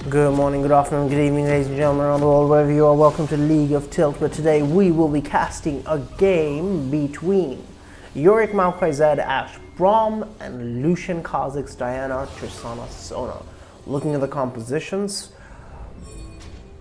Good morning, good afternoon, good evening, ladies and gentlemen around the world, wherever you are. Welcome to League of Tilt, where today we will be casting a game between Yorick, Maokai, Zed, Ashe, Braum, and Lucian, Kha'Zix, Diana, Tristana, Sona. Looking at the compositions,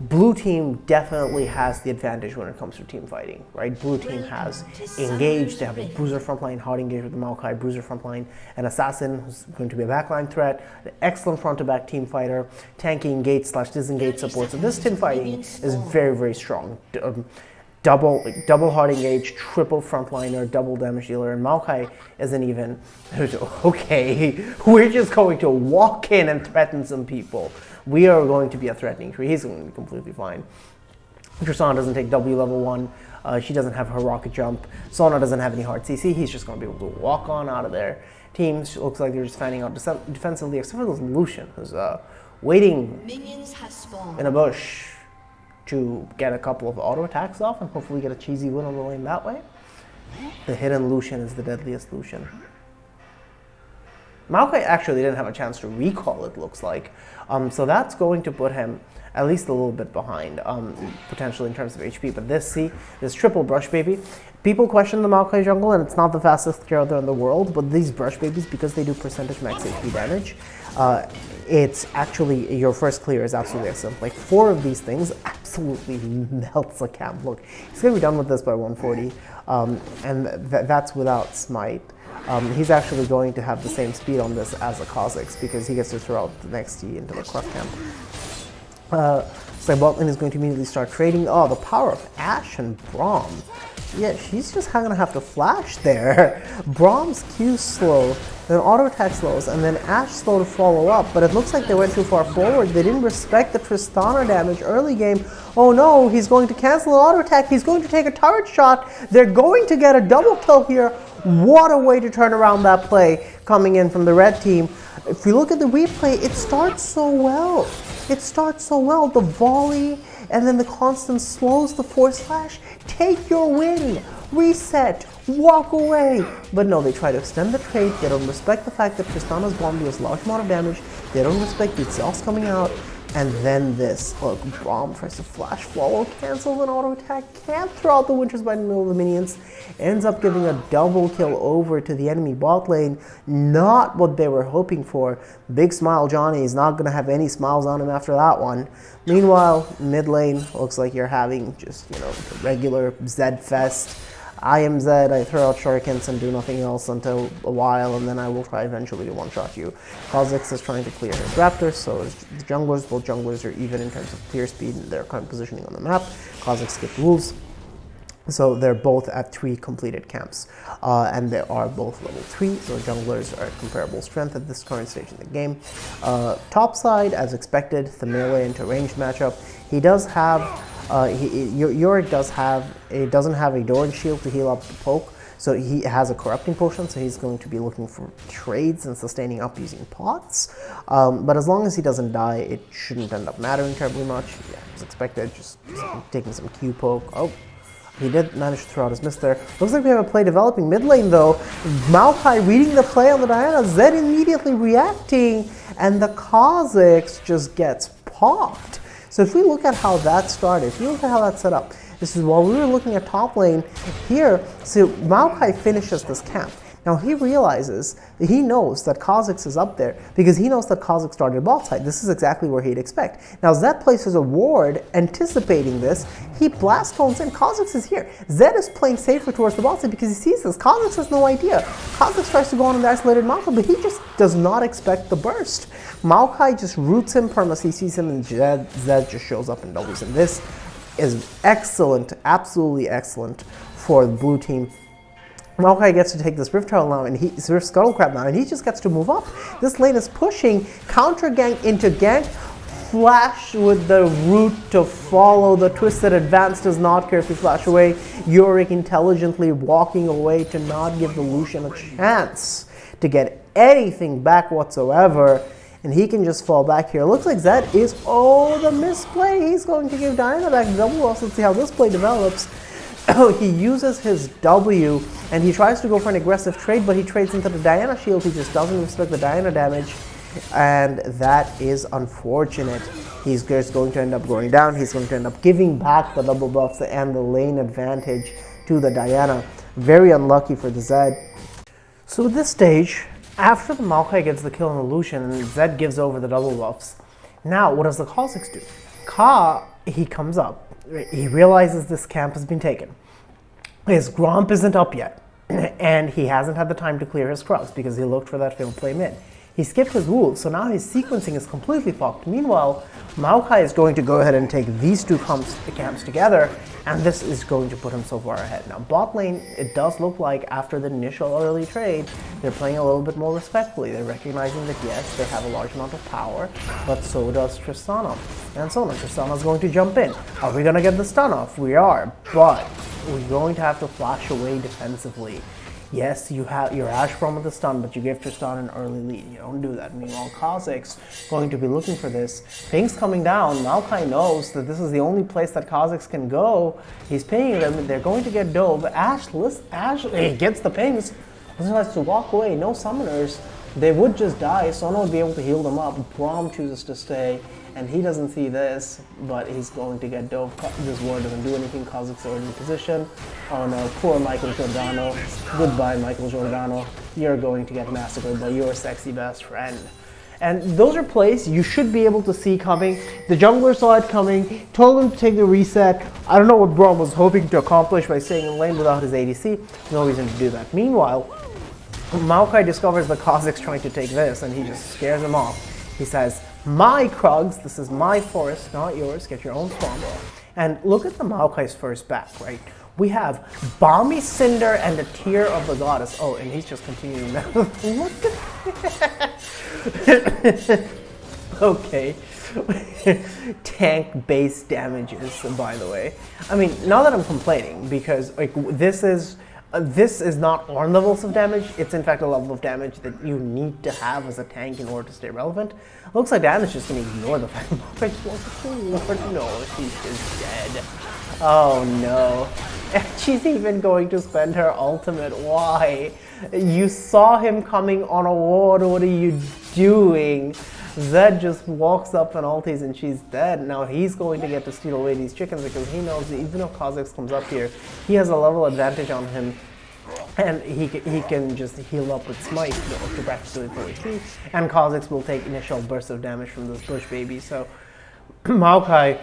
Blue team definitely has the advantage when it comes to team fighting, right? Blue team has engaged, they have a bruiser frontline, hard engage with the Maokai, bruiser frontline, an assassin who's going to be a backline threat, an excellent front-to-back team fighter, tanky engage / disengage support. So this team fighting is very, very strong. Double hard engage, triple frontliner, double damage dealer, and Maokai isn't even, okay, we're just going to walk in and threaten some people. We are going to be a threatening tree. He's going to be completely fine. Tristana doesn't take W level 1. She doesn't have her rocket jump. Sona doesn't have any hard CC. He's just going to be able to walk on out of there. Teams looks like they're just fanning out defensively, except for this Lucian, who's waiting in a bush to get a couple of auto attacks off and hopefully get a cheesy win on the lane that way. The hidden Lucian is the deadliest Lucian. Maokai actually didn't have a chance to recall, it looks like. So that's going to put him at least a little bit behind, potentially in terms of HP. But this triple brush baby. People question the Maokai jungle, and it's not the fastest clear in the world, but these brush babies, because they do percentage max HP damage, it's actually, your first clear is absolutely excellent. Like 4 of these things absolutely melts a camp. Look, he's going to be done with this by 140, and that's without smite. He's actually going to have the same speed on this as a Kha'Zix because he gets to throw out the next T into the Crush Camp. So bot lane is going to immediately start trading. Oh, the power of Ashe and Braum. Yeah, she's just going to have to flash there. Braum's Q slow, then auto attack slows, and then Ashe slow to follow up. But it looks like they went too far forward. They didn't respect the Tristana damage early game. Oh no, he's going to cancel an auto attack. He's going to take a turret shot. They're going to get a double kill here. What a way to turn around that play coming in from the red team. If you look at the replay, it starts so well. It starts so well. The volley and then the constant slows, the force slash. Take your win. Reset. Walk away. But no, they try to extend the trade. They don't respect the fact that Tristana's bomb deals a large amount of damage. They don't respect the exhaust coming out. And then this, look, Braum tries to flash follow, cancel an auto attack, can't throw out the Winter's Bite in the middle of the minions, ends up giving a double kill over to the enemy bot lane. Not what they were hoping for. Big Smile Johnny is not going to have any smiles on him after that one. Meanwhile, mid lane looks like you're having just, the regular Zed fest. I am Zed, I throw out shurikens and do nothing else until a while, and then I will try eventually to one-shot you. Kha'Zix is trying to clear his raptors, so is the junglers. Both junglers are even in terms of clear speed and their current positioning on the map. Kha'Zix skipped wolves, so they're both at 3 completed camps. And they are both level 3, so junglers are at comparable strength at this current stage in the game. Top side, as expected, the melee into ranged matchup. He does have Yorick doesn't have a Doran shield to heal up the poke, so he has a corrupting potion, so he's going to be looking for trades and sustaining up using pots. But as long as he doesn't die, it shouldn't end up mattering terribly much. Yeah, as expected, just taking some Q poke. Oh, he did manage to throw out his miss there. Looks like we have a play developing mid lane though. Maokai reading the play on the Diana, Zed immediately reacting, and the Kha'Zix just gets popped. So if we look at how that started, if you look at how that's set up, this is while we were looking at top lane here, so Maokai finishes this camp. Now he realizes, he knows that Kha'Zix is up there because he knows that Kha'Zix started bot side. This is exactly where he'd expect. Now Zed places a ward anticipating this. He blast tones in, Kha'Zix is here. Zed is playing safer towards the bot side because he sees this. Kha'Zix has no idea. Kha'Zix tries to go on the isolated Maokai, but he just does not expect the burst. Maokai just roots him, perma sees him, and Zed just shows up and doubles him. This is excellent, absolutely excellent for the blue team. Maokai gets to take this Rift Turtle now, and Rift Scuttlecrab now, and he just gets to move up. This lane is pushing, counter gank into gank, flash with the root to follow. The Twisted Advance does not care if you flash away. Yorick intelligently walking away to not give the Lucian a chance to get anything back whatsoever. And he can just fall back here. Looks like Zed is, the misplay. He's going to give Diana back double loss. Let's see how this play develops. He uses his W and he tries to go for an aggressive trade, but he trades into the Diana shield. He just doesn't respect the Diana damage. and that is unfortunate. He's just going to end up going down. He's going to end up giving back the double buffs and the lane advantage to the Diana. Very unlucky for the Zed. So at this stage, after the Maokai gets the kill on the Lucian, Zed gives over the double buffs. Now, what does the Kha'Zix do? He comes up. He realizes this camp has been taken. His Gromp isn't up yet, and he hasn't had the time to clear his Krugs because he looked for that failed play mid. He skipped his wolves, so now his sequencing is completely fucked. Meanwhile, Maokai is going to go ahead and take these two camps together, and this is going to put him so far ahead. Now, bot lane, it does look like after the initial early trade, they're playing a little bit more respectfully. They're recognizing that yes, they have a large amount of power, but so does Tristana. And so now Tristana's going to jump in. Are we going to get the stun off? We are, but we're going to have to flash away defensively. Yes, you have your Ashe Prom with the stun, but you give Tristan an early lead. You don't do that. Meanwhile, Kha'Zix going to be looking for this. Ping's coming down. Maokai knows that this is the only place that Kha'Zix can go. He's pinging them. They're going to get dove. Ashe gets the pings. Decides to walk away. No summoners. They would just die. Sona would be able to heal them up. Braum chooses to stay. And he doesn't see this, but he's going to get dove. This ward doesn't do anything. Kha'Zix already in position. Oh no, poor Michael Giordano. Goodbye, Michael Giordano. You're going to get massacred by your sexy best friend. And those are plays you should be able to see coming. The jungler saw it coming, told him to take the reset. I don't know what Braum was hoping to accomplish by staying in lane without his ADC. No reason to do that. Meanwhile, Maokai discovers the Kha'Zix trying to take this, and he just scares him off. He says, my Krugs, this is my forest, not yours, get your own swamp. And look at the Maokai's first back, right? We have Balmy Cinder and a Tear of the Goddess. Oh, and he's just continuing that. Look at Okay. Tank base damages, by the way. I mean, not that I'm complaining, because like this is not on levels of damage. It's in fact a level of damage that you need to have as a tank in order to stay relevant. Looks like Dan is just going to ignore the fact that no, she's just dead. Oh no. And she's even going to spend her ultimate. Why? You saw him coming on a ward. What are you doing? Zed just walks up and ultis and she's dead. Now he's going to get to steal away these chickens because he knows that even if Kha'Zix comes up here, he has a level advantage on him. And he can just heal up with Smite to practically full HP. And Kha'Zix will take initial bursts of damage from this bush baby. So Maokai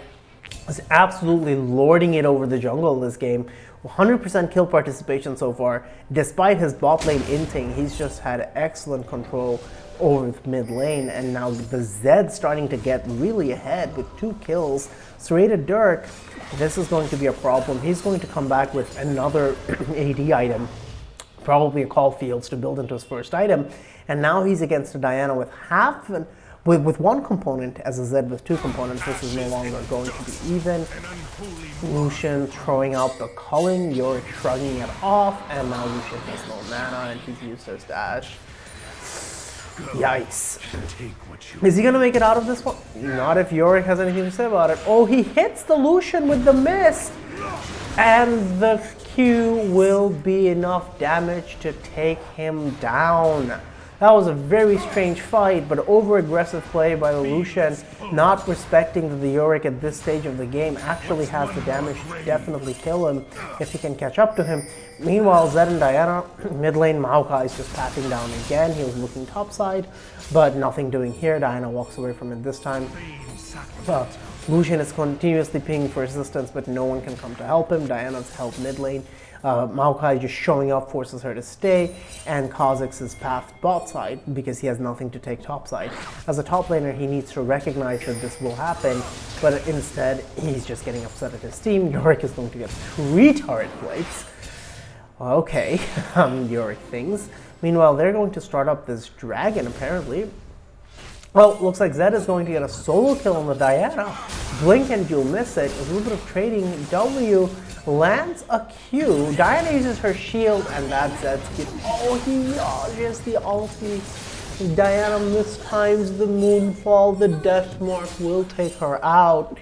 is absolutely lording it over the jungle this game. 100% kill participation so far. Despite his bot lane inting, he's just had excellent control over the mid lane, and now the Zed starting to get really ahead with 2 kills. Serrated Dirk, this is going to be a problem. He's going to come back with another AD item, probably a Caulfield's to build into his first item, and now he's against a Diana with with 1 component as a Zed with 2 components. This is no longer going to be even. Lucian throwing out the culling, you're shrugging it off, and now Lucian has no mana and he's used his dash. Yikes. Is he going to make it out of this one? Not if Yorick has anything to say about it. Oh, he hits the Lucian with the mist! And the Q will be enough damage to take him down. That was a very strange fight, but over-aggressive play by the Lucian, not respecting that the Yorick at this stage of the game actually has the damage to definitely kill him if he can catch up to him. Meanwhile, Zed and Diana, mid lane, Maokai is just patting down again. He was looking topside, but nothing doing here. Diana walks away from it this time. Lucian is continuously pinging for assistance, but no one can come to help him. Diana's help mid lane. Maokai just showing up forces her to stay, and Kha'Zix is path bot side because he has nothing to take top side. As a top laner, he needs to recognize that this will happen, but instead, he's just getting upset at his team. Yorick is going to get 3 turret plates. Okay, Yorick things. Meanwhile, they're going to start up this dragon, apparently. Well, looks like Zed is going to get a solo kill on the Diana. Blink and you'll miss it. A little bit of trading. W lands a Q. Diana uses her shield, and that's Zed's Q. Oh, he dodges the ulti. Diana mistimes the moonfall. The death mark will take her out.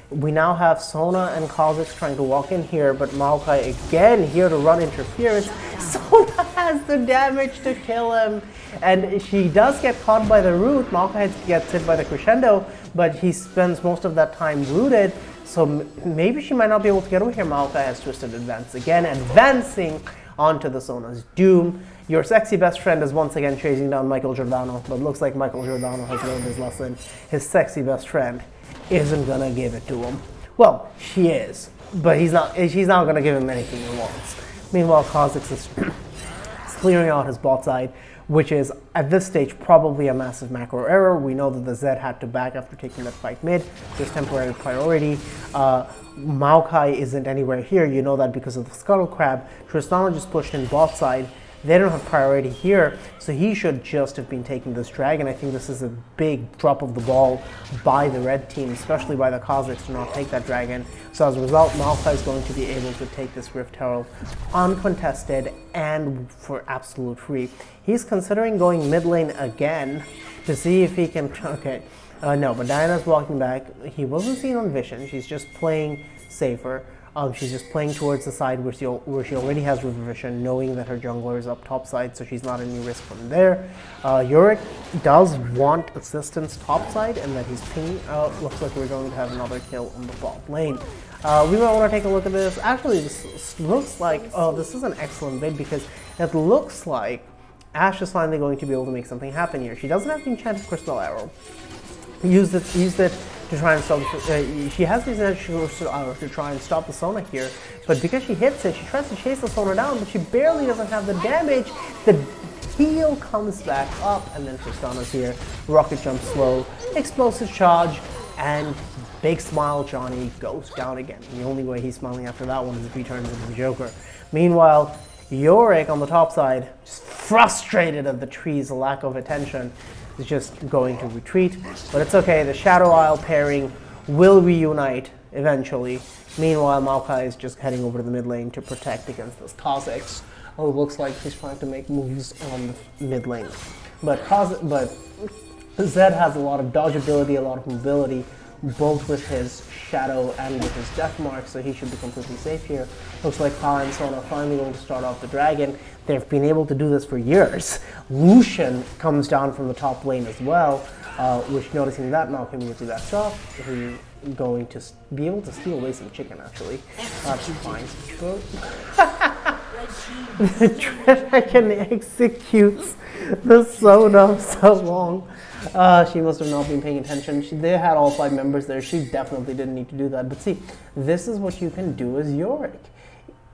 We now have Sona and Kha'Zix trying to walk in here, but Maokai again here to run interference. Sona has the damage to kill him. And she does get caught by the root. Maokai gets hit by the crescendo, but he spends most of that time rooted. So maybe she might not be able to get over here. Maokai has twisted advance again, advancing onto the Sona's doom. Your sexy best friend is once again chasing down Michael Giordano, but looks like Michael Giordano has learned his lesson. His sexy best friend isn't gonna give it to him. Well, she is, but she's not gonna give him anything he wants. Meanwhile, Kha'Zix is clearing out his bot side, which is, at this stage, probably a massive macro error. We know that the Zed had to back after taking that fight mid. There's temporary priority. Maokai isn't anywhere here. You know that because of the Scuttle Crab. Tristana just pushed in bot side. They don't have priority here, so he should just have been taking this dragon. I think this is a big drop of the ball by the red team, especially by the Kha'Zix to not take that dragon. So as a result, Maokai is going to be able to take this Rift Herald uncontested and for absolute free. He's considering going mid lane again to see if he can... Okay, no, but Diana's walking back. He wasn't seen on Vision. She's just playing safer. She's just playing towards the side where she already has River Vision, knowing that her jungler is up top side, so she's not any risk from there. Yorick does want assistance top side, and that he's pinging. Looks like we're going to have another kill on the bot lane. We might want to take a look at this. Actually, this looks like, this is an excellent bid because it looks like Ashe is finally going to be able to make something happen here. She doesn't have the enchanted crystal arrow. Used it to try and stop. She has the enchanted crystal arrow to try and stop the Sona here, but because she hits it, she tries to chase the Sona down, but she barely doesn't have the damage. The heal comes back up, and then Tristana's here. Rocket jump slow, explosive charge, and big smile Johnny goes down again. The only way he's smiling after that one is if he turns into the Joker. Meanwhile, Yorick on the top side, just frustrated at the tree's lack of attention, is just going to retreat, but it's okay. The Shadow Isle pairing will reunite eventually. Meanwhile, Maokai is just heading over to the mid lane to protect against this Kha'Zix. Oh, it looks like he's trying to make moves on the mid lane. But Zed has a lot of dodge ability, a lot of mobility, both with his Shadow and with his Death Mark, so he should be completely safe here. Looks like Ka and Sona are finally going to start off the dragon. They've been able to do this for years. Lucian comes down from the top lane as well, which, noticing that, Malcolm immediately backs off. He's going to be able to steal away some chicken, actually. That's fine. The dragon executes the Sona so long. She must have not been paying attention. They had all 5 members there. She definitely didn't need to do that. But see, this is what you can do as Yorick.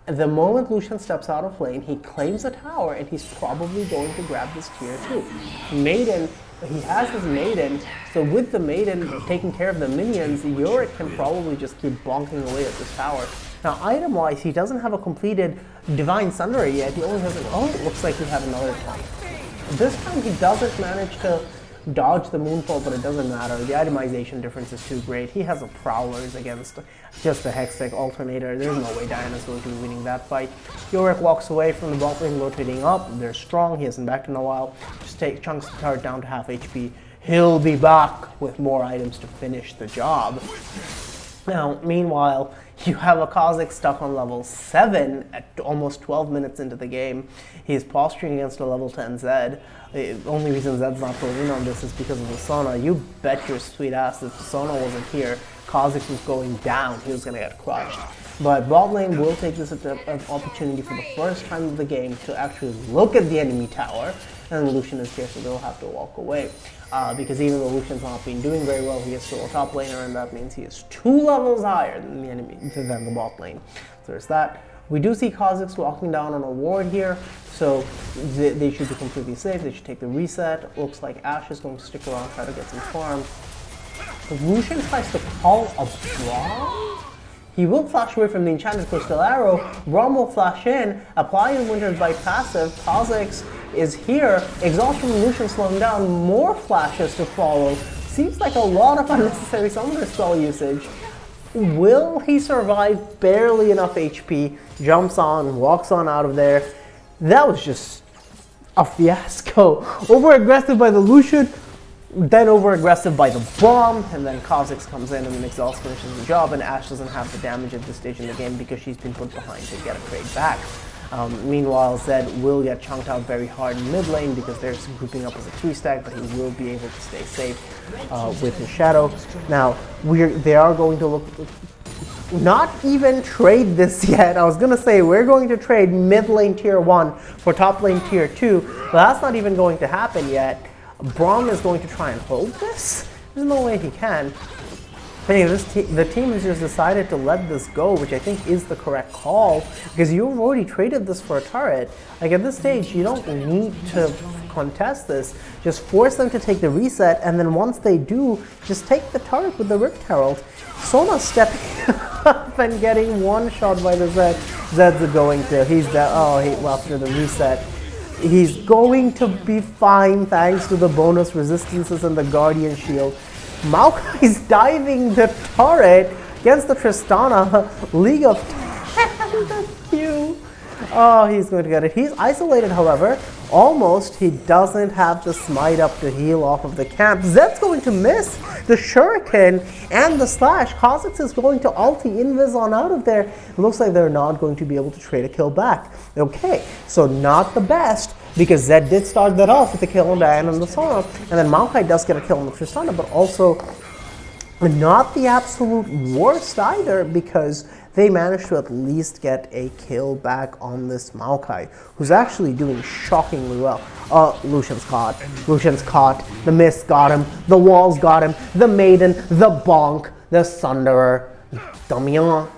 The moment Lucian steps out of lane, he claims a tower, and he's probably going to grab this tier 2. Maiden, he has his Maiden, so with the Maiden taking care of the minions, Yorick can probably just keep bonking away at this tower. Now, item-wise, he doesn't have a completed Divine Sunderer yet. He only has an... Oh, it looks like we have another time. This time, he doesn't manage to dodge the Moonfall, but it doesn't matter. The itemization difference is too great. He has a Prowlers against just a Hextech Alternator. There's no way Diana's going to be winning that fight. Yorick walks away from the bot lane, rotating up. They're strong. He hasn't backed in a while. Just chunks the turret down to half HP. He'll be back with more items to finish the job. Now, meanwhile, you have a Kha'Zix stuck on level 7 at almost 12 minutes into the game. He's posturing against a level 10 Zed. The only reason Zed's not pulling in on this is because of the Sona. You bet your sweet ass if the Sona wasn't here, Kha'Zix was going down. He was going to get crushed. But bot lane will take this as an opportunity for the first time of the game to actually look at the enemy tower. And Lucian is here, so they'll have to walk away. Because even though Lucian's not been doing very well, he is still a top laner, and that means he is 2 levels higher than the enemy, than the bot lane. So there's that. We do see Kha'Zix walking down on a ward here, so they should be completely safe. They should take the reset. Looks like Ashe is going to stick around, try to get some farm. Lucian tries to call a Braum. He will flash away from the enchanted crystal arrow. Braum will flash in, apply his Winter's Bite passive. Kha'Zix is here. Exhaust from Lucian slowing down. More flashes to follow. Seems like a lot of unnecessary summoner spell usage. Will he survive? Barely enough HP. Jumps on, walks on out of there. That was just a fiasco. Over-aggressive by the Lucian, then over-aggressive by the Braum, and then Kha'Zix comes in and then Exhaust finishes the job, and Ashe doesn't have the damage at this stage in the game because she's been put behind to get a trade back. Meanwhile, Zed will get chunked out very hard in mid lane because they're grouping up as a 2-stack, but he will be able to stay safe with his Shadow. Now, they are going to look... Not even trade this yet. I was going to say we're going to trade mid lane tier 1 for top lane tier 2, but that's not even going to happen yet. Braum is going to try and hold this? There's no way he can. Anyway, the team has just decided to let this go, which I think is the correct call, because you've already traded this for a turret. Like, at this stage, you don't need to contest this. Just force them to take the reset, and then once they do, just take the turret with the Rift Herald. Sona stepping up and getting one shot by the Zed. Zed's going to, he's dead. Oh, well, after the reset. He's going to be fine thanks to the bonus resistances and the Guardian Shield. Maokai's diving the turret against the Tristana. League of Q. Oh, he's going to get it. He's isolated, however. Almost. He doesn't have the smite up to heal off of the camp. Zed's going to miss the Shuriken and the slash. Kha'Zix is going to ulti invis on out of there. It looks like they're not going to be able to trade a kill back. Okay, so not the best, because Zed did start that off with the kill on Diana and the Sona, and then Maokai does get a kill on the Tristana, but also not the absolute worst either, because they managed to at least get a kill back on this Maokai, who's actually doing shockingly well. Lucian's caught. Lucian's caught. The Mist got him. The Walls got him. The Maiden, the Bonk, the Sunderer. Damian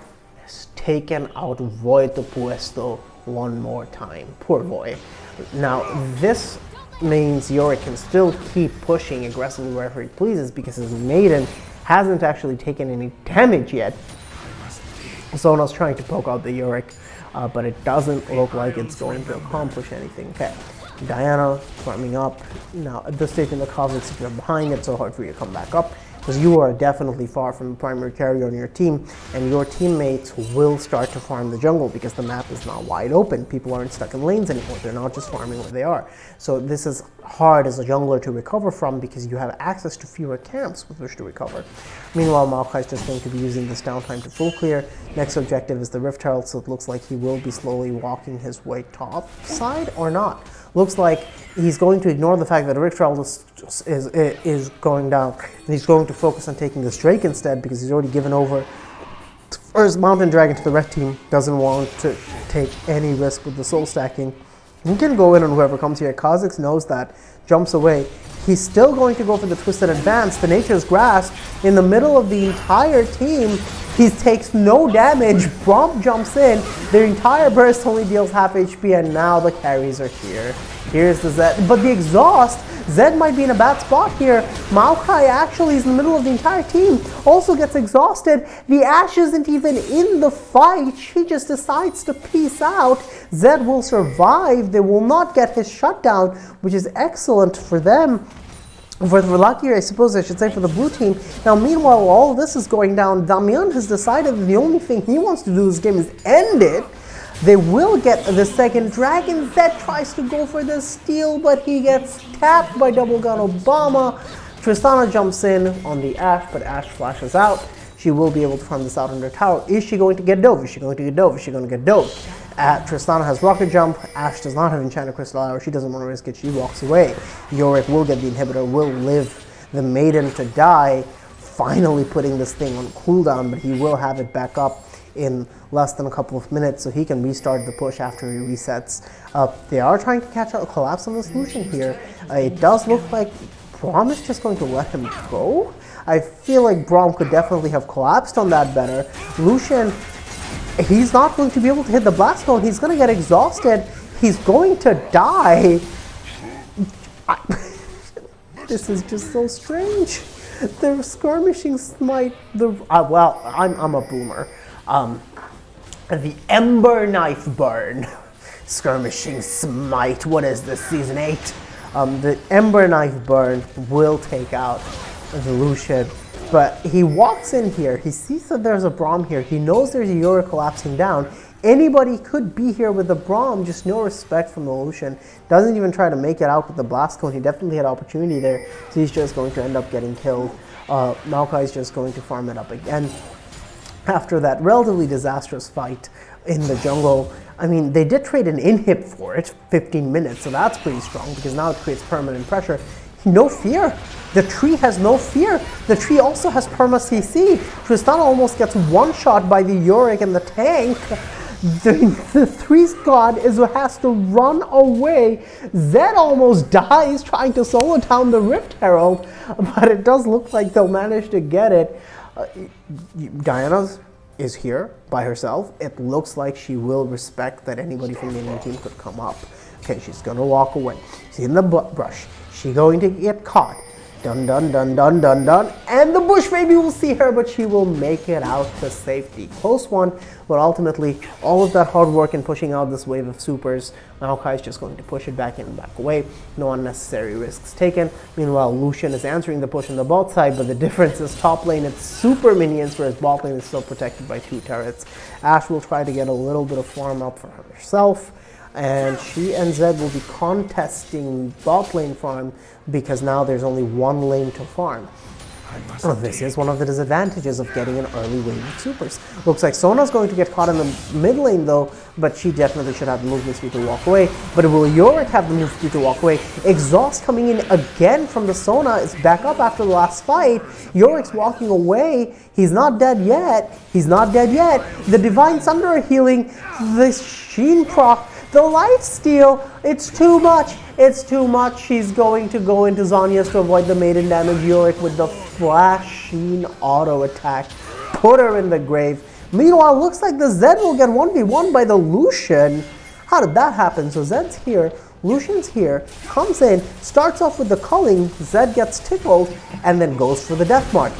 has taken out Void to Puesto one more time. Poor Void. Now, this means Yorick can still keep pushing aggressively wherever he pleases, because his Maiden hasn't actually taken any damage yet. Sona's trying to poke out the Yorick, but it doesn't look like it's going to accomplish anything. Okay, Diana farming up. Now, at this stage in the Kha'Zix, if you're behind, it's so hard for you to come back up, because you are definitely far from the primary carrier on your team, and your teammates will start to farm the jungle because the map is now wide open. People aren't stuck in lanes anymore. They're not just farming where they are. So this is hard as a jungler to recover from, because you have access to fewer camps with which to recover. Meanwhile, Maokai is just going to be using this downtime to full clear. Next objective is the Rift Herald, so it looks like he will be slowly walking his way top side or not. Looks like he's going to ignore the fact that the Rift Herald is going down, and he's going to focus on taking this Drake instead, because he's already given over first Mountain Dragon to the red team. Doesn't want to take any risk with the soul stacking. He can go in on whoever comes here. Kha'Zix knows that, jumps away. He's still going to go for the Twisted Advance, the Nature's Grasp, in the middle of the entire team. He takes no damage. Braum jumps in. Their entire burst only deals half HP, and now the carries are here. Here's the Zed. But the exhaust, Zed might be in a bad spot here. Maokai actually is in the middle of the entire team. Also gets exhausted. The Ashe isn't even in the fight. She just decides to peace out. Zed will survive. They will not get his shutdown, which is excellent for them. For luckier, I suppose I should say, for the blue team. Now, meanwhile, all of this is going down. Damian has decided that the only thing he wants to do this game is end it. They will get the second dragon. Zed tries to go for the steal, but he gets tapped by Double Gun Obama. Tristana jumps in on the Ashe, but Ashe flashes out. She will be able to farm this out under tower. Is she going to get dove? Is she going to get dove? Is she going to get dove? Tristana has Rocket Jump. Ashe does not have Enchanted Crystal Hour. She doesn't want to risk it. She walks away. Yorick will get the inhibitor, will live the Maiden to die, finally putting this thing on cooldown, but he will have it back up in less than a couple of minutes, so he can restart the push after he resets. They are trying to catch a collapse on the solution here. It does look like Braum is just going to let him go. I feel like Braum could definitely have collapsed on that better. Lucian, he's not going to be able to hit the blast zone. He's going to get exhausted. He's going to die. This is just so strange. The skirmishing smite. Well, I'm a boomer. The Ember Knife Burn. Skirmishing smite. What is this, season 8? The Ember Knife Burn will take out the Lucian. But he walks in here, he sees that there's a Braum here, he knows there's a Yorick collapsing down. Anybody could be here with the Braum, just no respect from the Lucian. Doesn't even try to make it out with the Blast Cone. He definitely had opportunity there, so he's just going to end up getting killed. Maokai's just going to farm it up again. After that relatively disastrous fight in the jungle. I mean, they did trade an inhib for it, 15 minutes, so that's pretty strong because now it creates permanent pressure. No fear. The tree has no fear. The tree also has perma CC. Tristana almost gets one shot by the Yorick and the tank. The 3 squad has to run away. Zed almost dies trying to solo down the Rift Herald, but it does look like they'll manage to get it. Diana's is here by herself. It looks like she will respect that anybody from the enemy team could come up. Okay, she's gonna walk away. She's in the brush. She's going to get caught. Dun dun dun dun dun dun. And the bush maybe will see her, but she will make it out to safety. Close one, but ultimately, all of that hard work in pushing out this wave of supers, Maokai is just going to push it back in and back away. No unnecessary risks taken. Meanwhile, Lucian is answering the push on the bot side, but the difference is top lane, it's super minions, whereas bot lane is still protected by 2 turrets. Ashe will try to get a little bit of farm up for herself. And she and Zed will be contesting bot lane farm because now there's only 1 lane to farm. This is one of the disadvantages of getting an early wave of supers. Looks like Sona's going to get caught in the mid lane though, but she definitely should have the movement speed to walk away. But will Yorick have the movement speed to walk away? Exhaust coming in again from the Sona is back up after the last fight. Yorick's walking away. He's not dead yet. He's not dead yet. The Divine Thunder are healing. The Sheen proc. The lifesteal, it's too much. It's too much. She's going to go into Zhonya's to avoid the maiden damage. Yorick with the flashing auto attack. Put her in the grave. Meanwhile, looks like the Zed will get 1v1 by the Lucian. How did that happen? So Zed's here. Lucian's here. Comes in. Starts off with the culling. Zed gets tickled. And then goes for the death mark.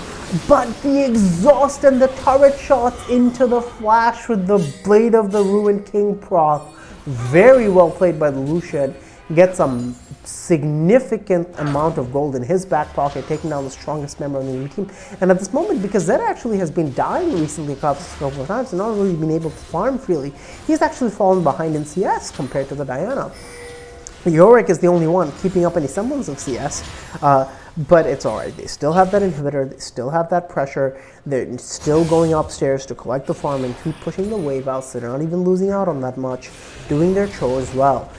But the exhaust and the turret shots into the flash with the Blade of the Ruined King proc. Very well played by the Lucian. Gets a significant amount of gold in his back pocket, taking down the strongest member of the enemy team. And at this moment, because Zed actually has been dying recently a couple of times and not really been able to farm freely, he's actually fallen behind in CS compared to the Diana. Yorick is the only one keeping up any semblance of CS. But it's alright. They still have that inhibitor, they still have that pressure, they're still going upstairs to collect the farm and keep pushing the wave out, so they're not even losing out on that much, doing their chores well.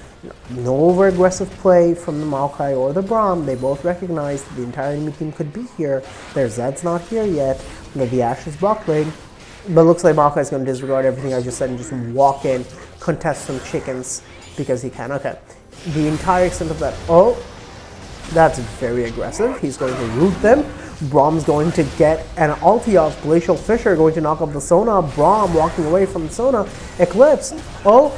No over-aggressive play from the Maokai or the Braum. They both recognize that the entire enemy team could be here. Their Zed's not here yet, the Ashe is block lane, but looks like Maokai is going to disregard everything I just said and just walk in, contest some chickens, because he can. Okay, the entire extent of that. Oh, that's very aggressive. He's going to root them. Braum's going to get an ulti off. Glacial Fissure going to knock up the Sona. Braum walking away from Sona. Eclipse. Oh,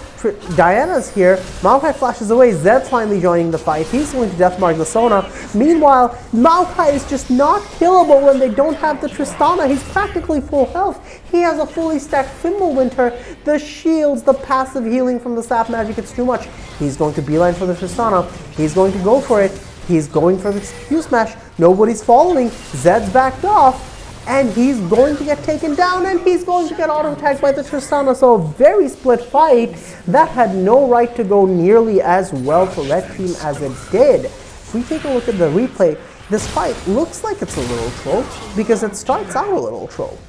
Diana's here. Maokai flashes away. Zed's finally joining the fight. He's going to deathmark the Sona. Meanwhile, Maokai is just not killable when they don't have the Tristana. He's practically full health. He has a fully stacked Fimbulwinter. The shields, the passive healing from the Sap Magic, it's too much. He's going to beeline for the Tristana. He's going to go for it. He's going for the Q smash. Nobody's following. Zed's backed off. And he's going to get taken down. And he's going to get auto-attacked by the Tristana. So a very split fight. That had no right to go nearly as well for Red Team as it did. If we take a look at the replay, this fight looks like it's a little troll. Because it starts out a little troll.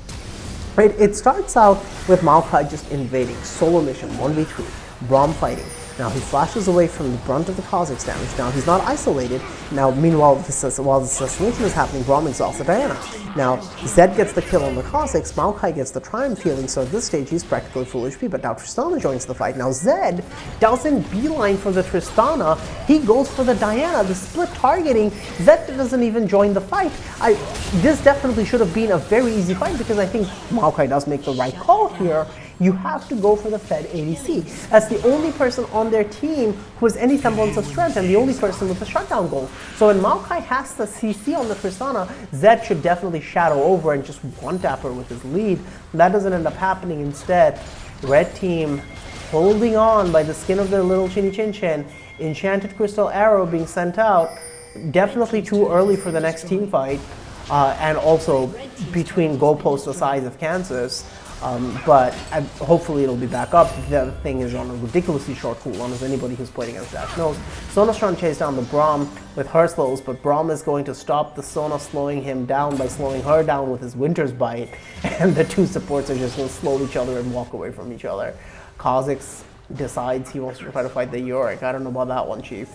Right? It starts out with Maokai just invading. Solo mission, 1v3. Braum fighting. Now he flashes away from the brunt of the Kha'Zix damage. Now he's not isolated. Now meanwhile, while the assassination is happening, Braum exhausts the Diana. Now Zed gets the kill on the Kha'Zix, Maokai gets the Triumph healing, so at this stage he's practically full HP, but now Tristana joins the fight. Now Zed doesn't beeline for the Tristana, he goes for the Diana. The split targeting, Zed doesn't even join the fight. This definitely should have been a very easy fight because I think Maokai does make the right call here. You have to go for the Fed ADC. That's the only person on their team who has any semblance of strength and the only person with a shutdown goal. So when Maokai has the CC on the Tristana, Zed should definitely shadow over and just one-tap her with his lead. That doesn't end up happening. Instead, Red Team holding on by the skin of their little chinny chin chin. Enchanted Crystal Arrow being sent out. Definitely too early for the next team fight. And also between goalposts the size of Kansas. But hopefully it'll be back up. The other thing is on a ridiculously short cooldown, as anybody who's played against Dash knows. Sona's trying to chase down the Braum with her slows, but Braum is going to stop the Sona slowing him down by slowing her down with his Winter's Bite, and the two supports are just going to slow each other and walk away from each other. Kha'Zix decides he wants to try to fight the Yorick. I don't know about that one, Chief.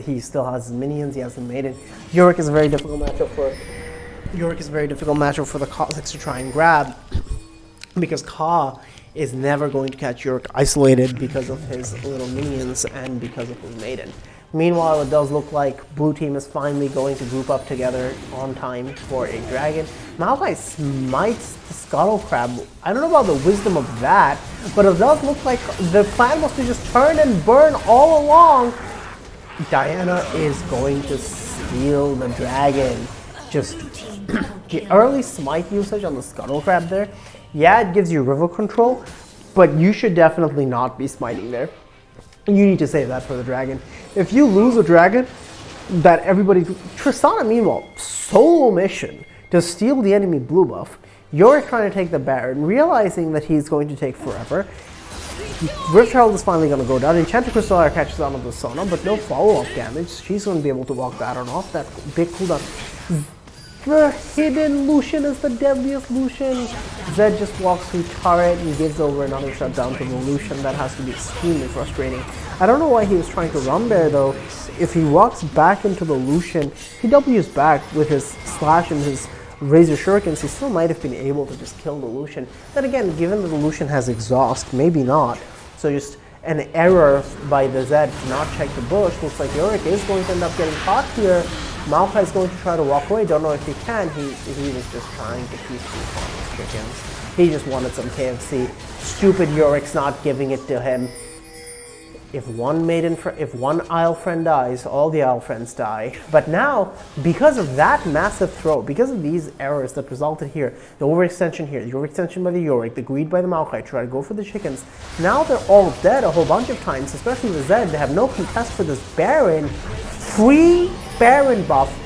He still has his minions, he has the Maiden. Yorick is a very difficult matchup for the Kha'Zix to try and grab, because Ka is never going to catch Yorick isolated because of his little minions and because of his Maiden. Meanwhile, it does look like blue team is finally going to group up together on time for a dragon. Maokai smites the Scuttle Crab. I don't know about the wisdom of that, but it does look like the plan was to just turn and burn all along. Diana is going to steal the dragon. Just the early smite usage on the Scuttle Crab there. Yeah, it gives you river control, but you should definitely not be smiting there. You need to save that for the dragon. If you lose a dragon, that everybody... Tristana, meanwhile, solo mission to steal the enemy blue buff. You're trying to take the Baron, realizing that he's going to take forever. Rift Herald is finally going to go down. Enchanted Crystal catches on to the Sona, but no follow-up damage. She's going to be able to walk that one off. That big cooldown. The hidden Lucian is the deadliest Lucian. Zed just walks through turret and gives over another shutdown to the Lucian. That has to be extremely frustrating. I don't know why he was trying to run there though. If he walks back into the Lucian, he W's back with his slash and his Razor Shurikens, he still might have been able to just kill the Lucian. Then again, given that the Lucian has exhaust, maybe not. So just an error by the Zed to not check the bush. Looks like Yorick is going to end up getting caught here. Maokai is going to try to walk away. Don't know if he can. He was just trying to keep his chickens. He just wanted some KFC. Stupid Yorick's not giving it to him. If one Isle friend dies, all the Isle friends die. But now, because of that massive throw, because of these errors that resulted here, the overextension here, the overextension by the Yorick, the greed by the Maokai to try to go for the chickens, now they're all dead a whole bunch of times, especially the Zed. They have no contest for this Baron. Free Baron buff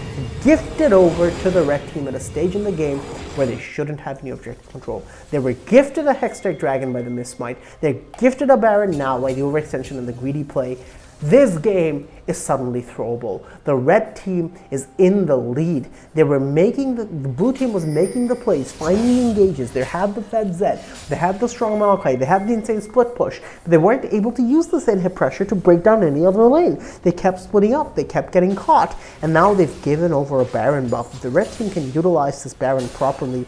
gifted over to the red team at a stage in the game where they shouldn't have any objective control. They were gifted a Hextech Dragon by the Mistmite. They're gifted a Baron now by the overextension and the greedy play. This game is suddenly throwable. The red team is in the lead. They were making the blue team was making the plays, finding the engages. They had the Fed Zed, they had the strong Maokai, they had the insane split push. But they weren't able to use the same hit pressure to break down any other lane. They kept splitting up, they kept getting caught, and now they've given over a Baron buff. If the red team can utilize this Baron properly,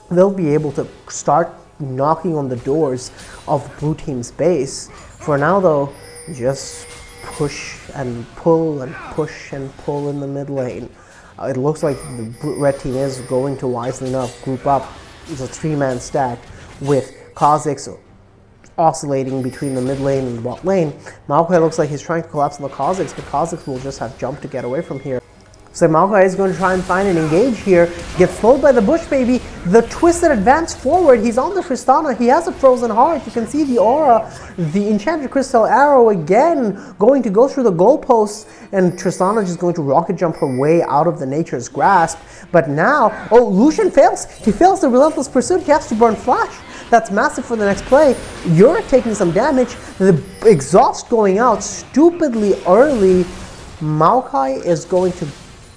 they'll be able to start knocking on the doors of blue team's base. For now though, just push and pull and push and pull in the mid lane. It looks like the red team is going to wisely enough group up. It's a 3-man stack with Kha'Zix oscillating between the mid lane and the bot lane. Maokai looks like he's trying to collapse on the Kha'Zix, but Kha'Zix will just have jump to get away from here. So Maokai is going to try and find an engage here. Gets slowed by the bush baby. The twisted advance forward. He's on the Tristana. He has a frozen heart. You can see the aura. The enchanted crystal arrow again going to go through the goalposts. And Tristana just going to rocket jump her way out of the nature's grasp. But now, oh, Lucian fails. He fails the relentless pursuit. He has to burn flash. That's massive for the next play. You're taking some damage. The exhaust going out stupidly early. Maokai is going to...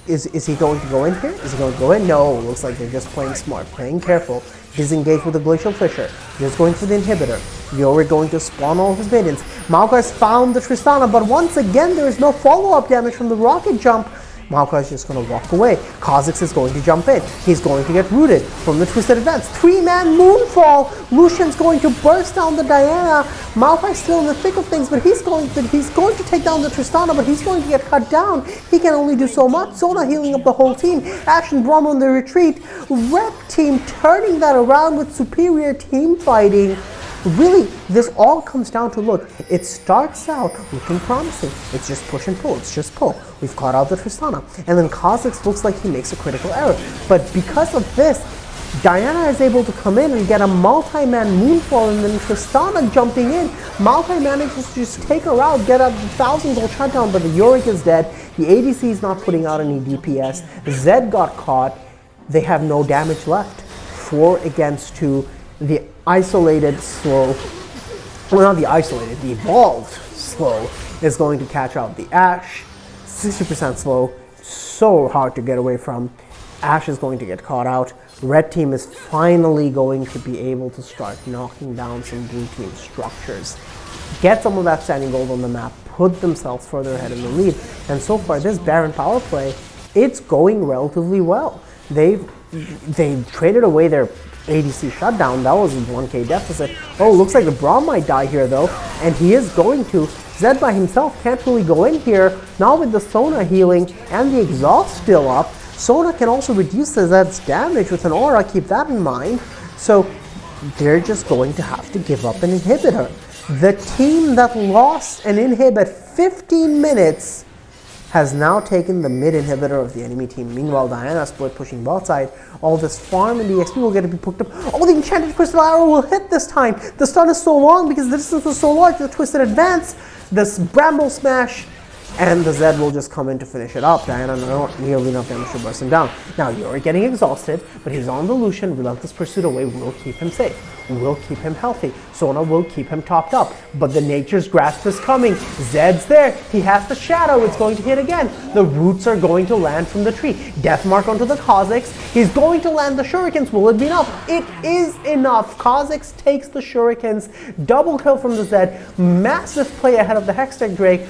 Is he going to go in here? Is he going to go in? No, looks like they're just playing smart, playing careful. Disengage with the Glacial Fissure. Just going for the inhibitor. Yorick going to spawn all of his minions. Maokai's found the Tristana, but once again there is no follow-up damage from the rocket jump. Maokai is just going to walk away. Kha'Zix is going to jump in. He's going to get rooted from the Twisted Advance. 3-man Moonfall. Lucian's going to burst down the Diana. Maokai's still in the thick of things, but he's going to take down the Tristana, but he's going to get cut down. He can only do so much. Sona healing up the whole team. Ash and Braum on the retreat. Red team turning that around with superior team fighting. Really, this all comes down to, look, it starts out looking promising. It's just push and pull. It's just pull. We've caught out the Tristana. And then Kha'Zix looks like he makes a critical error. But because of this, Diana is able to come in and get a multi-man Moonfall, and then Tristana jumping in. Maokai manages to just take her out, get a 1,000 gold shutdown, but the Yorick is dead. The ADC is not putting out any DPS. Zed got caught. They have no damage left. 4 against 2. The isolated slow, well, not the isolated, the evolved slow is going to catch out the Ashe. 60% slow, so hard to get away from. Ashe is going to get caught out. Red team is finally going to be able to start knocking down some blue team structures, get some of that standing gold on the map, put themselves further ahead in the lead. And so far, this Baron power play, it's going relatively well. They traded away their ADC shutdown. That was a 1k deficit. Oh, looks like the Braum might die here though, and he is going to. Zed by himself can't really go in here. Now with the Sona healing and the exhaust still up, Sona can also reduce the Zed's damage with an aura, keep that in mind. So they're just going to have to give up an inhibitor. The team that lost an inhib at 15 minutes has now taken the mid inhibitor of the enemy team. Meanwhile, Diana split pushing bot side. All this farm and the XP will get to be picked up. Oh, the enchanted crystal arrow will hit this time. The stun is so long because the distance was so large. The twisted advance, this bramble smash, and the Zed will just come in to finish it up. Diana not nearly enough damage to burst him down. Now Yorick getting exhausted, but he's on the Lucian. Relentless Pursuit away will keep him safe, will keep him healthy. Sona will keep him topped up, but the Nature's Grasp is coming. Zed's there. He has the Shadow. It's going to hit again. The roots are going to land from the tree. Death Mark onto the Kha'Zix. He's going to land the Shurikens. Will it be enough? It is enough. Kha'Zix takes the Shurikens. Double kill from the Zed. Massive play ahead of the Hextech Drake.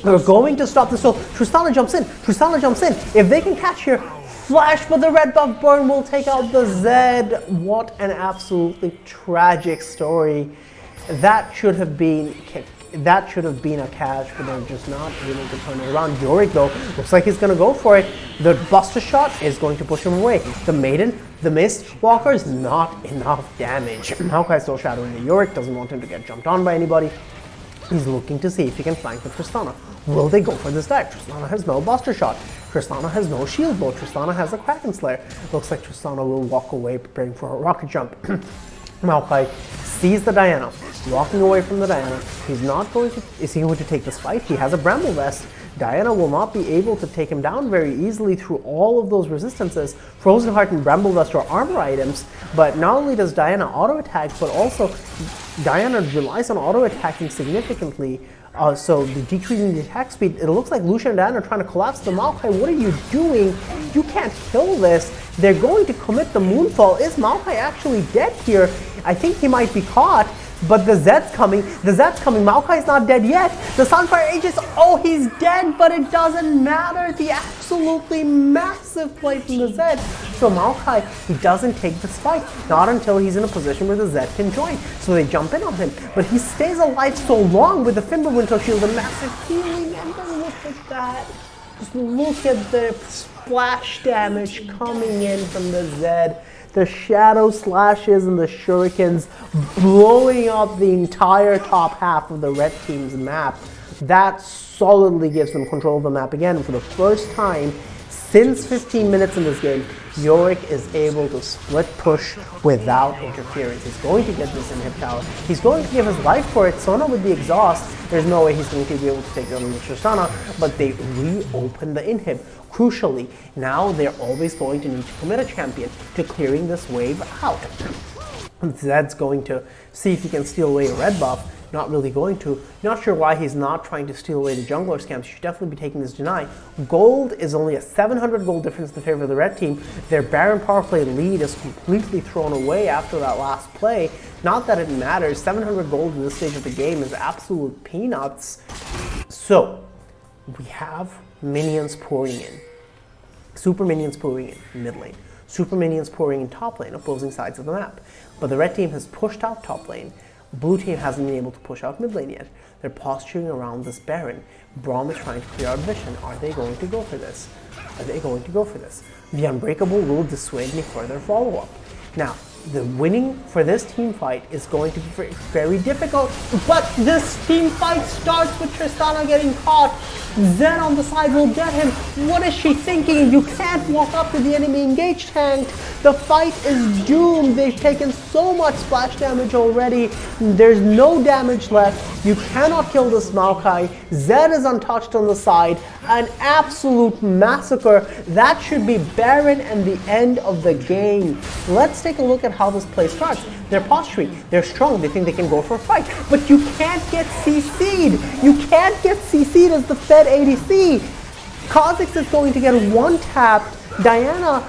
They're going to stop this. So Tristana jumps in. Tristana jumps in. If they can catch here, flash, but the red buff burn will take out the Zed. What an absolutely tragic story. That should have been a catch, but they're just not able to turn it around. Yorick, though, looks like he's going to go for it. The Buster Shot is going to push him away. The Maiden, the Mist Walker is not enough damage. Maokai still shadowing the Yorick, doesn't want him to get jumped on by anybody. He's looking to see if he can flank with Tristana. Will they go for this dive? Tristana has no Buster Shot. Tristana has no shield bow. Tristana has a Kraken Slayer. Looks like Tristana will walk away, preparing for a rocket jump. Maokai sees the Diana, walking away from the Diana. He's not going to, is he going to take this fight? He has a Bramble Vest. Diana will not be able to take him down very easily through all of those resistances. Frozen Heart and Bramble Vest are armor items, but not only does Diana auto-attack, but also Diana relies on auto-attacking significantly. So the decreasing the attack speed, it looks like Lucian and Diana are trying to collapse the Maokai. What are you doing? You can't kill this. They're going to commit the Moonfall. Is Maokai actually dead here? I think he might be caught, but the Zed's coming. The Zed's coming. Maokai's not dead yet. The Sunfire Aegis, oh, he's dead, but it doesn't matter. The absolutely massive play from the Zed. So Maokai, he doesn't take this fight, not until he's in a position where the Zed can join. So they jump in on him, but he stays alive so long with the Fimbulwinter Shield, the massive healing, and then look at that. Just look at the splash damage coming in from the Zed. The Shadow Slashes and the Shurikens blowing up the entire top half of the red team's map. That solidly gives them control of the map again. For the first time since 15 minutes in this game, Yorick is able to split push without interference. He's going to get this inhib tower. He's going to give his life for it. Sona with the exhaust, there's no way he's going to be able to take down the Tristana, but they reopen the inhib. Crucially, now they're always going to need to commit a champion to clearing this wave out. Zed's going to see if he can steal away a red buff. Not really going to. Not sure why he's not trying to steal away the jungler scams. He should definitely be taking this deny. Gold is only a 700 gold difference in favor of the red team. Their Baron power play lead is completely thrown away after that last play. Not that it matters. 700 gold in this stage of the game is absolute peanuts. So, we have minions pouring in. Super minions pouring in mid lane. Super minions pouring in top lane, opposing sides of the map. But the red team has pushed out top lane. Blue team hasn't been able to push out mid lane yet. They're posturing around this Baron. Braum is trying to clear out vision. Are they going to go for this? Are they going to go for this? The Unbreakable will dissuade any further follow-up. Now, the winning for this team fight is going to be very difficult, but this team fight starts with Tristana getting caught. Zed on the side will get him. What is she thinking? You can't walk up to the enemy engaged tank. The fight is doomed. They've taken so much splash damage already. There's no damage left. You cannot kill this Maokai. Zed is untouched on the side. An absolute massacre. That should be Baron and the end of the game. Let's take a look at how this play starts. They're posturing, they're strong, they think they can go for a fight, but you can't get CC'd. You can't get CC'd as the Fed ADC. Kha'Zix is going to get one-tapped. Diana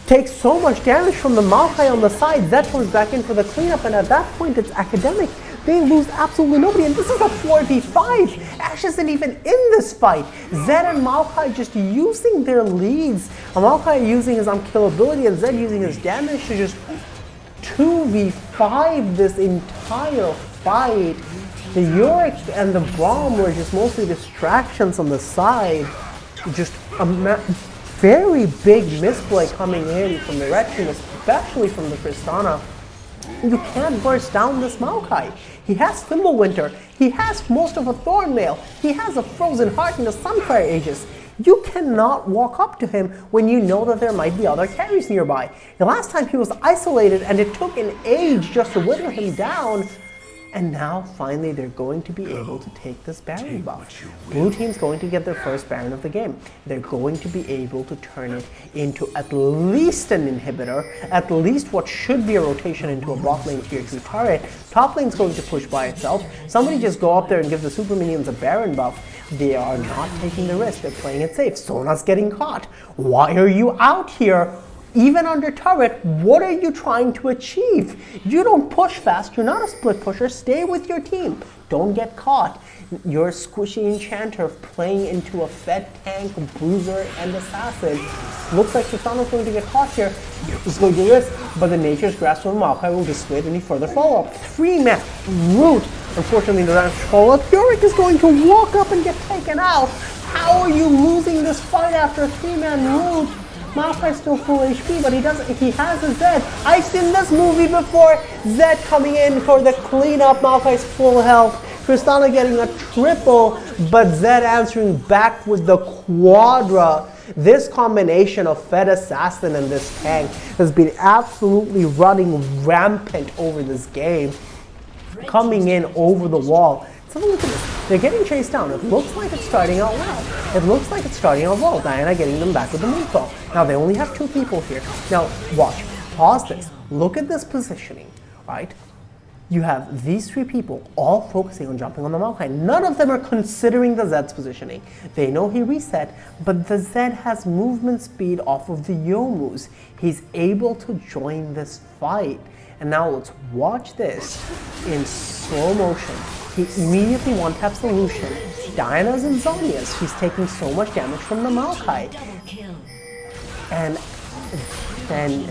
takes so much damage from the Maokai on the side. Zed comes back in for the cleanup, and at that point it's academic. They lose absolutely nobody, and this is a 4v5. Ash isn't even in this fight. Zed and Maokai just using their leads. Maokai using his unkillability and Zed using his damage to just 2v5 this entire fight. The Yorick and the Braum were just mostly distractions on the side. Just a very big misplay coming in from the red team, especially from the Tristana. You can't burst down this Maokai. He has Thimblewinter, he has most of a Thornmail, he has a Frozen Heart and a Sunfire Aegis. You cannot walk up to him when you know that there might be other carries nearby. The last time he was isolated and it took an age just to whittle him down. And now, finally, they're going to be able to take this Baron buff. Blue team's going to get their first Baron of the game. They're going to be able to turn it into at least an inhibitor, at least what should be a rotation into a bot lane tier 2 turret. Top lane's going to push by itself. Somebody just go up there and give the super minions a Baron buff. They are not taking the risk. They're playing it safe. Sona's getting caught. Why are you out here? Even under turret, what are you trying to achieve? You don't push fast, you're not a split pusher, stay with your team. Don't get caught. You're a squishy enchanter playing into a Fed tank, bruiser, and assassin. Looks like Tristana's going to get caught here. He's going to risk, but the Nature's Grasp of Maokai will dissuade any further follow-up. 3-man root. Unfortunately, the damage follow-up. Yorick is going to walk up and get taken out. How are you losing this fight after a 3-man root? Maokai's still full HP, but he has a Zed. I've seen this movie before. Zed coming in for the cleanup. Maokai's full health. Tristana getting a triple, but Zed answering back with the quadra. This combination of Fed Assassin and this tank has been absolutely running rampant over this game. Coming in over the wall. So look at this. They're getting chased down. It looks like it's starting out well. It looks like it's starting out well. Diana getting them back with the move ball. Now they only have 2 people here. Now watch. Pause this. Look at this positioning, right? You have these 3 people all focusing on jumping on the Maokai. None of them are considering the Zed's positioning. They know he reset, but the Zed has movement speed off of the Youmu's. He's able to join this fight. And now let's watch this in slow motion. He immediately one-taps the Lucian. Diana's in Zhonya's. She's taking so much damage from the Maokai. And then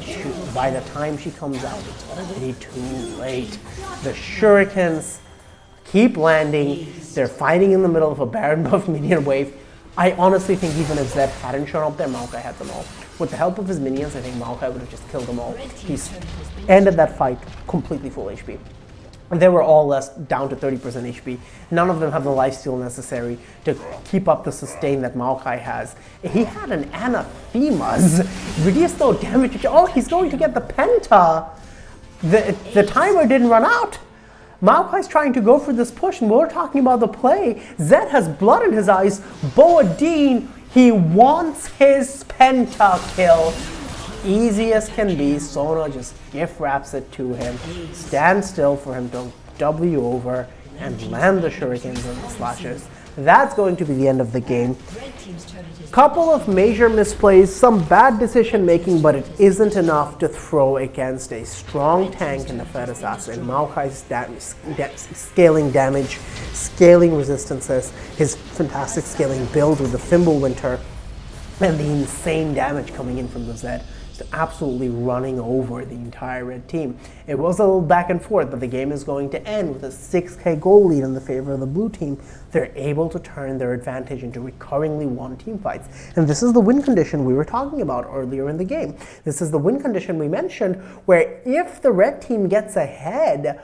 by the time she comes out, it's already too late. The Shurikens keep landing. They're fighting in the middle of a Baron buff minion wave. I honestly think even if Zed hadn't shown up there, Maokai had them all. With the help of his minions, I think Maokai would have just killed them all. He's ended that fight completely full HP. They were all down to 30% HP. None of them have the lifesteal necessary to keep up the sustain that Maokai has. He had an Anathemas. Reduced no damage. Oh, he's going to get the Penta. The timer didn't run out. Maokai's trying to go for this push, and we're talking about the play. Zed has blood in his eyes. Boadine, he wants his Penta kill. Easy as can be, Sona just gift wraps it to him, stand still for him to W over and land the shurikens and the slashes. That's going to be the end of the game. Couple of major misplays, some bad decision making, but it isn't enough to throw against a strong tank in the Fed Assassin. Maokai's scaling damage, scaling resistances, his fantastic scaling build with the Thimblewinter, and the insane damage coming in from the Zed. just absolutely running over the entire red team. It was a little back and forth, but the game is going to end with a 6k goal lead in the favor of the blue team. They're able to turn their advantage into recurringly won team fights. And this is the win condition we were talking about earlier in the game. This is the win condition we mentioned, where if the red team gets ahead,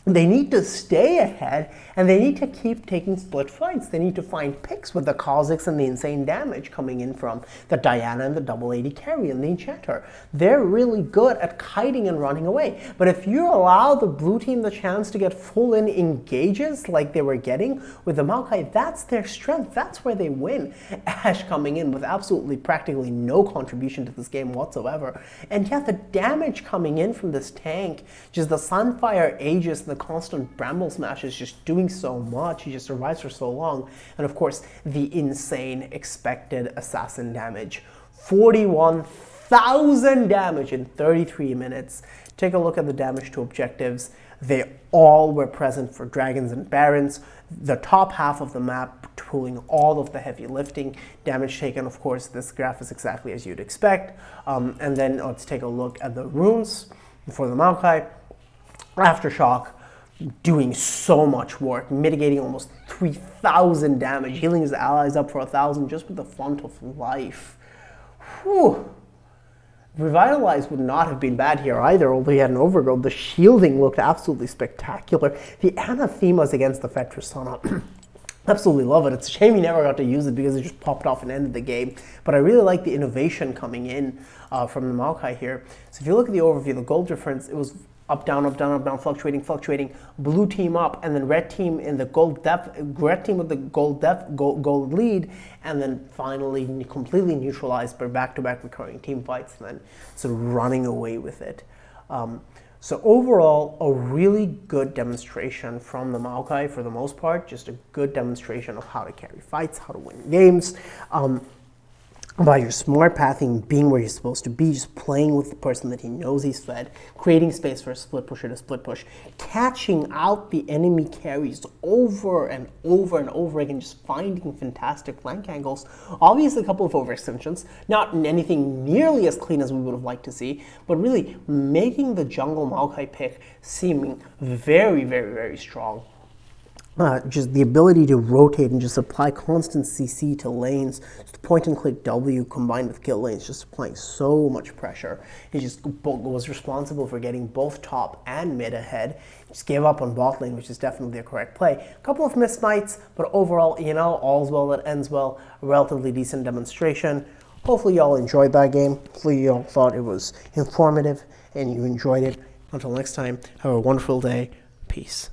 they need to stay ahead, and they need to keep taking split fights. They need to find picks with the Kha'Zix and the insane damage coming in from the Diana and the double 80 carry and the Enchanter. They're really good at kiting and running away. But if you allow the blue team the chance to get full-in engages like they were getting with the Maokai, that's their strength. That's where they win. Ashe coming in with absolutely practically no contribution to this game whatsoever. And yet the damage coming in from this tank, just the Sunfire Aegis, the constant Bramble Smash is just doing so much. He just survives for so long. And of course, the insane expected assassin damage. 41,000 damage in 33 minutes. Take a look at the damage to objectives. They all were present for Dragons and Barons. The top half of the map pulling all of the heavy lifting. Damage taken, of course, this graph is exactly as you'd expect. And then let's take a look at the runes for the Maokai. Aftershock, doing so much work, mitigating almost 3,000 damage, healing his allies up for 1,000 just with the font of life. Whew. Revitalize would not have been bad here either, although he had an Overgrowth. The shielding looked absolutely spectacular. The Anathemas against the Fetrasana, absolutely love it. It's a shame he never got to use it because it just popped off and ended the game. But I really like the innovation coming in from the Maokai here. So if you look at the overview, the gold difference, it was up, down, fluctuating, blue team up, and then red team in the red team with the gold lead, and then finally completely neutralized by back-to-back recurring team fights, and then sort of running away with it. So overall, a really good demonstration from the Maokai for the most part, just a good demonstration of how to carry fights, how to win games. By your smart pathing, being where you're supposed to be, just playing with the person that he knows he's fed, creating space for a split pusher to split push, catching out the enemy carries over and over and over again, just finding fantastic flank angles. Obviously a couple of overextensions, not anything nearly as clean as we would have liked to see, but really making the jungle Maokai pick seeming very, very, very strong. Just the ability to rotate and just apply constant CC to lanes, just point and click W combined with kill lanes, just applying so much pressure. He just was responsible for getting both top and mid ahead. Just gave up on bot lane, which is definitely the correct play. A couple of missed mites, but overall, all's well that ends well. A relatively decent demonstration. Hopefully y'all enjoyed that game. Hopefully y'all thought it was informative and you enjoyed it. Until next time, have a wonderful day. Peace.